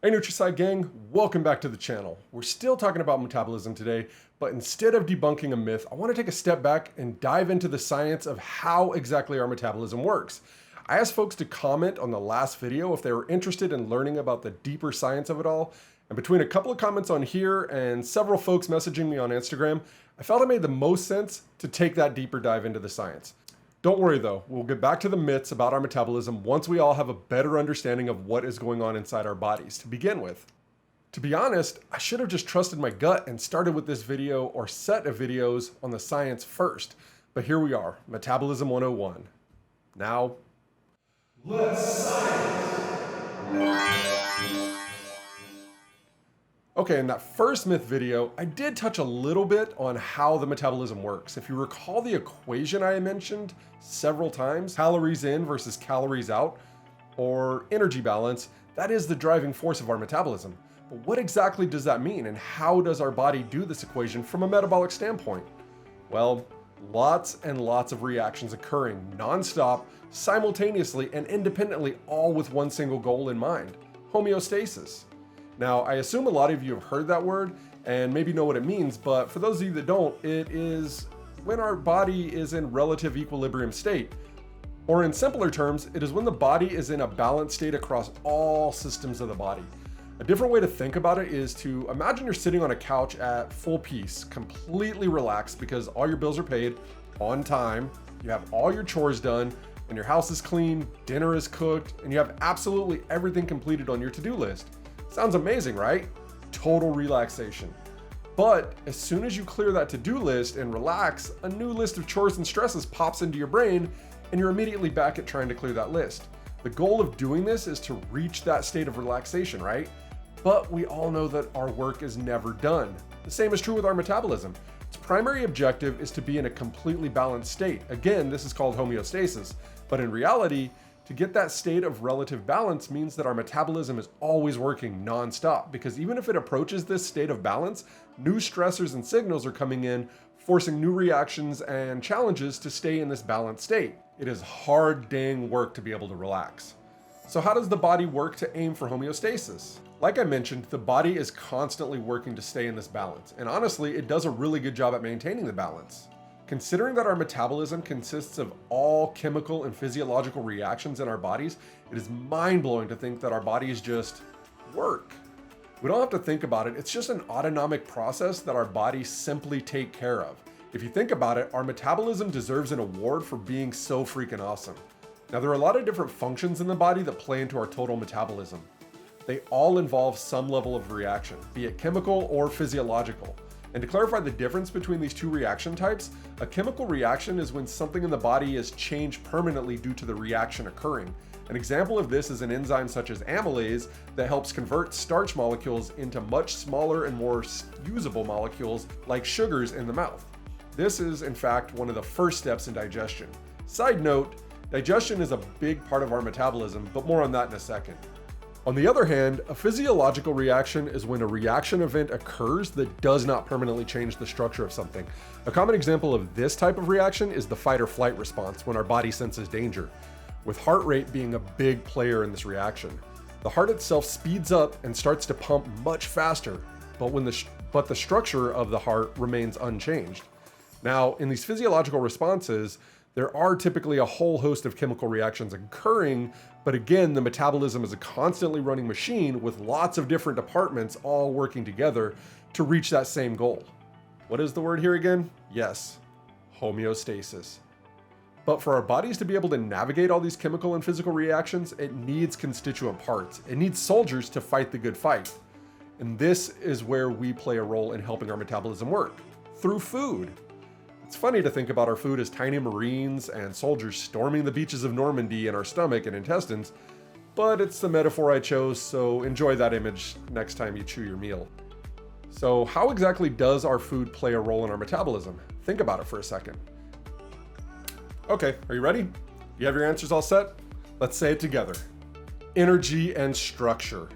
Hey NutriSci Gang, welcome back to the channel. We're still talking about metabolism today, but instead of debunking a myth, I want to take a step back and dive into the science of how exactly our metabolism works. I asked folks to comment on the last video if they were interested in learning about the deeper science of it all, and between a couple of comments on here and several folks messaging me on Instagram, I felt it made the most sense to take that deeper dive into the science. Don't worry though, we'll get back to the myths about our metabolism once we all have a better understanding of what is going on inside our bodies to begin with. To be honest, I should have just trusted my gut and started with this video or set of videos on the science first, but here we are, Metabolism 101. Now, let's science! Okay, in that first myth video, I did touch a little bit on how the metabolism works. If you recall the equation I mentioned several times, calories in versus calories out, or energy balance, that is the driving force of our metabolism. But what exactly does that mean, and how does our body do this equation from a metabolic standpoint? Well, lots and lots of reactions occurring nonstop, simultaneously, and independently, all with one single goal in mind: homeostasis. Now, I assume a lot of you have heard that word and maybe know what it means, but for those of you that don't, it is when our body is in relative equilibrium state. Or in simpler terms, it is when the body is in a balanced state across all systems of the body. A different way to think about it is to imagine you're sitting on a couch at full peace, completely relaxed because all your bills are paid on time, you have all your chores done, and your house is clean, dinner is cooked, and you have absolutely everything completed on your to-do list. Sounds amazing, right? Total relaxation. But as soon as you clear that to-do list and relax, a new list of chores and stresses pops into your brain, and you're immediately back at trying to clear that list. The goal of doing this is to reach that state of relaxation, right? But we all know that our work is never done. The same is true with our metabolism. Its primary objective is to be in a completely balanced state. Again, this is called homeostasis. But in reality, to get that state of relative balance means that our metabolism is always working nonstop, because even if it approaches this state of balance, new stressors and signals are coming in, forcing new reactions and challenges to stay in this balanced state. It is hard dang work to be able to relax. So how does the body work to aim for homeostasis? Like I mentioned, the body is constantly working to stay in this balance, and honestly, it does a really good job at maintaining the balance. Considering that our metabolism consists of all chemical and physiological reactions in our bodies, it is mind-blowing to think that our bodies just work. We don't have to think about it, it's just an autonomic process that our bodies simply take care of. If you think about it, our metabolism deserves an award for being so freaking awesome. Now, there are a lot of different functions in the body that play into our total metabolism. They all involve some level of reaction, be it chemical or physiological. And to clarify the difference between these two reaction types, a chemical reaction is when something in the body is changed permanently due to the reaction occurring. An example of this is an enzyme such as amylase that helps convert starch molecules into much smaller and more usable molecules like sugars in the mouth. This is, in fact, one of the first steps in digestion. Side note, digestion is a big part of our metabolism, but more on that in a second. On the other hand, a physiological reaction is when a reaction event occurs that does not permanently change the structure of something. A common example of this type of reaction is the fight or flight response when our body senses danger, with heart rate being a big player in this reaction. The heart itself speeds up and starts to pump much faster, but the structure of the heart remains unchanged. Now, in these physiological responses, there are typically a whole host of chemical reactions occurring, but again, the metabolism is a constantly running machine with lots of different departments all working together to reach that same goal. What is the word here again? Yes, homeostasis. But for our bodies to be able to navigate all these chemical and physical reactions, it needs constituent parts. It needs soldiers to fight the good fight. And this is where we play a role in helping our metabolism work, through food. It's funny to think about our food as tiny Marines and soldiers storming the beaches of Normandy in our stomach and intestines, but it's the metaphor I chose, so enjoy that image next time you chew your meal. So how exactly does our food play a role in our metabolism? Think about it for a second. Okay, are you ready? You have your answers all set? Let's say it together. Energy and structure.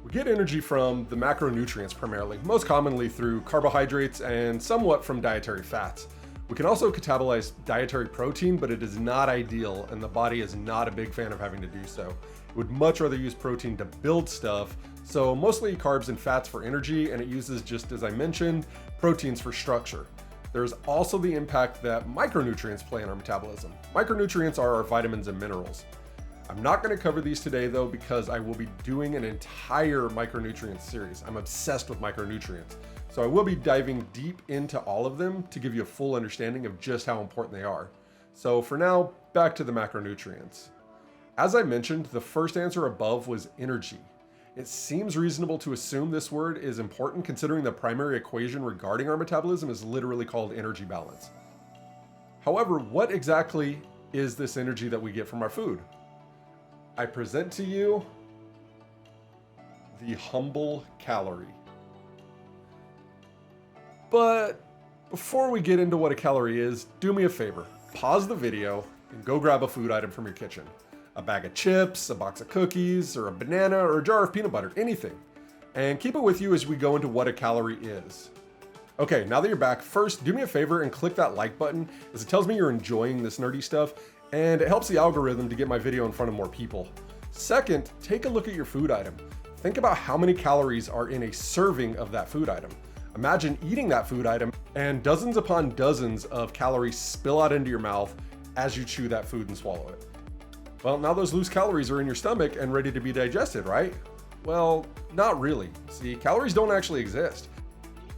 We get energy from the macronutrients primarily, most commonly through carbohydrates and somewhat from dietary fats. We can also catabolize dietary protein, but it is not ideal, and the body is not a big fan of having to do so. It would much rather use protein to build stuff So mostly carbs and fats for energy, and it uses, just as I mentioned, proteins for structure. There's also the impact that micronutrients play in our metabolism. Micronutrients are our vitamins and minerals. I'm not going to cover these today though, because I will be doing an entire micronutrient series. I'm obsessed with micronutrients. So I will be diving deep into all of them to give you a full understanding of just how important they are. So for now, back to the macronutrients. As I mentioned, the first answer above was energy. It seems reasonable to assume this word is important considering the primary equation regarding our metabolism is literally called energy balance. However, what exactly is this energy that we get from our food? I present to you the humble calorie. But before we get into what a calorie is, do me a favor, pause the video and go grab a food item from your kitchen. A bag of chips, a box of cookies, or a banana, or a jar of peanut butter, anything. And keep it with you as we go into what a calorie is. Okay, now that you're back, first do me a favor and click that like button, as it tells me you're enjoying this nerdy stuff, and it helps the algorithm to get my video in front of more people. Second, take a look at your food item. Think about how many calories are in a serving of that food item. Imagine eating that food item and dozens upon dozens of calories spill out into your mouth as you chew that food and swallow it. Well, now those loose calories are in your stomach and ready to be digested, right? Well, not really. See, calories don't actually exist.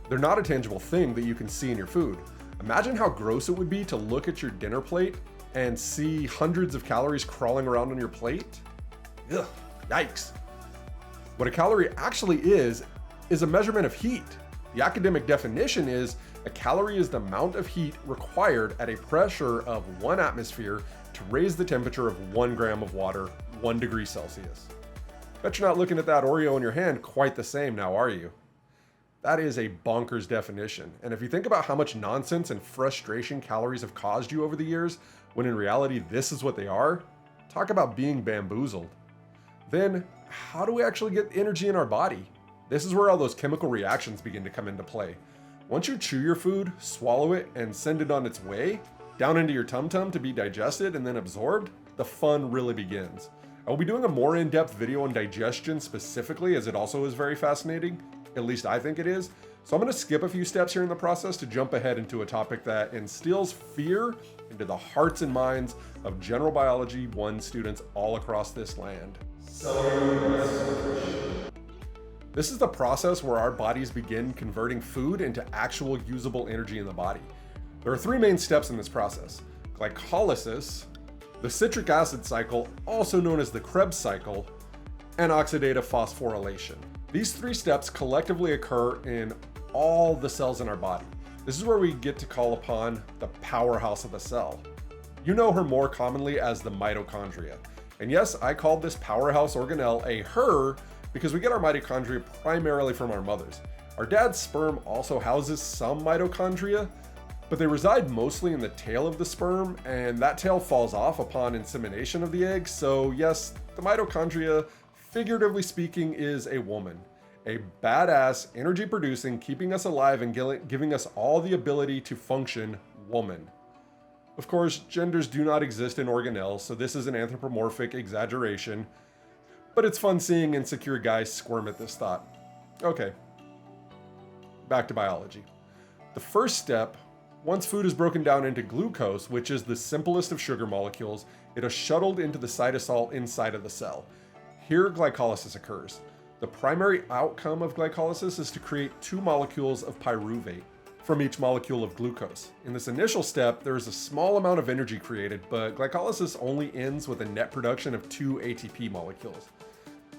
They're not a tangible thing that you can see in your food. Imagine how gross it would be to look at your dinner plate and see hundreds of calories crawling around on your plate. Ugh, yikes. What a calorie actually is a measurement of heat. The academic definition is a calorie is the amount of heat required at a pressure of 1 atmosphere to raise the temperature of 1 gram of water, 1 degree Celsius. Bet you're not looking at that Oreo in your hand quite the same now, are you? That is a bonkers definition. And if you think about how much nonsense and frustration calories have caused you over the years, when in reality this is what they are, talk about being bamboozled. Then, how do we actually get energy in our body? This is where all those chemical reactions begin to come into play. Once you chew your food, swallow it, and send it on its way, down into your tum-tum to be digested and then absorbed, the fun really begins. I will be doing a more in-depth video on digestion specifically, as it also is very fascinating. At least I think it is. So I'm going to skip a few steps here in the process to jump ahead into a topic that instills fear into the hearts and minds of general biology 1 students all across this land. This is the process where our bodies begin converting food into actual usable energy in the body. There are 3 main steps in this process: glycolysis, the citric acid cycle, also known as the Krebs cycle, and oxidative phosphorylation. These 3 steps collectively occur in all the cells in our body. This is where we get to call upon the powerhouse of the cell. You know her more commonly as the mitochondria. And yes, I called this powerhouse organelle a her because we get our mitochondria primarily from our mothers. Our dad's sperm also houses some mitochondria, but they reside mostly in the tail of the sperm, and that tail falls off upon insemination of the egg. So yes, the mitochondria, figuratively speaking, is a woman. A badass, energy producing, keeping us alive and giving us all the ability to function woman. Of course, genders do not exist in organelles, so this is an anthropomorphic exaggeration, but it's fun seeing insecure guys squirm at this thought. Okay, back to biology. The first step, once food is broken down into glucose, which is the simplest of sugar molecules, it is shuttled into the cytosol inside of the cell. Here, glycolysis occurs. The primary outcome of glycolysis is to create 2 molecules of pyruvate from each molecule of glucose. In this initial step, there is a small amount of energy created, but glycolysis only ends with a net production of 2 ATP molecules.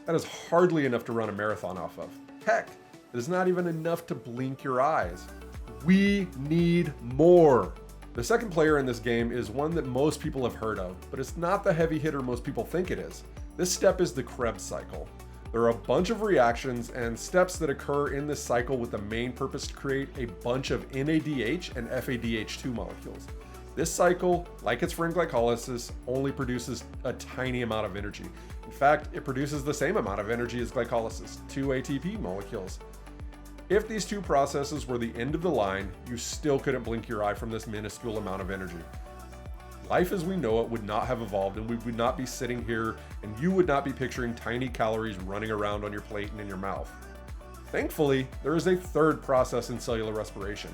That is hardly enough to run a marathon off of. Heck, it is not even enough to blink your eyes. We need more. The second player in this game is one that most people have heard of, but it's not the heavy hitter most people think it is. This step is the Krebs cycle. There are a bunch of reactions and steps that occur in this cycle with the main purpose to create a bunch of NADH and FADH2 molecules. This cycle, like its friend glycolysis, only produces a tiny amount of energy. In fact, it produces the same amount of energy as glycolysis, 2 ATP molecules. If these 2 processes were the end of the line, you still couldn't blink your eye from this minuscule amount of energy. life as we know it would not have evolved, and we would not be sitting here, and you would not be picturing tiny calories running around on your plate and in your mouth. Thankfully, there is a third process in cellular respiration: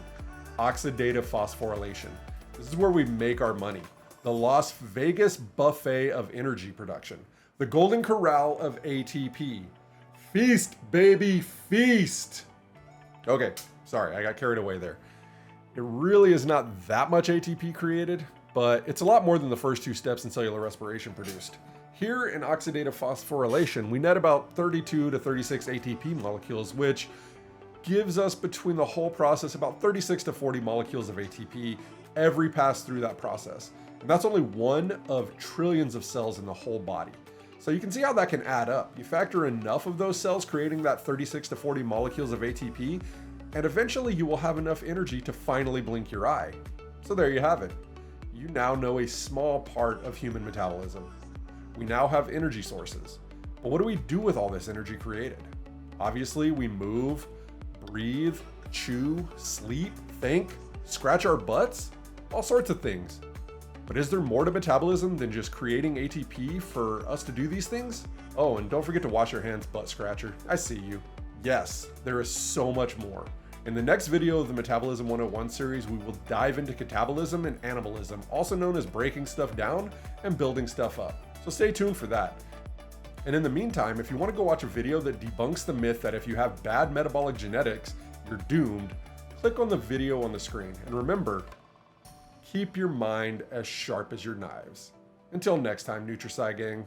oxidative phosphorylation. This is where we make our money. The Las Vegas buffet of energy production. The golden corral of ATP. Feast, baby, feast! Okay, sorry, I got carried away there. It really is not that much ATP created, but it's a lot more than the first two steps in cellular respiration produced. Here in oxidative phosphorylation, we net about 32 to 36 ATP molecules, which gives us between the whole process about 36 to 40 molecules of ATP every pass through that process. And that's only one of trillions of cells in the whole body. So you can see how that can add up. You factor enough of those cells creating that 36 to 40 molecules of ATP, and eventually you will have enough energy to finally blink your eye. So there you have it. You now know a small part of human metabolism. We now have energy sources. But what do we do with all this energy created? Obviously, we move, breathe, chew, sleep, think, scratch our butts, all sorts of things. But is there more to metabolism than just creating ATP for us to do these things? Oh, and don't forget to wash your hands, butt scratcher. I see you. Yes, there is so much more. In the next video of the Metabolism 101 series, we will dive into catabolism and anabolism, also known as breaking stuff down and building stuff up. So stay tuned for that. And in the meantime, if you want to go watch a video that debunks the myth that if you have bad metabolic genetics, you're doomed, click on the video on the screen. And remember, keep your mind as sharp as your knives. Until next time, NutriSci Gang.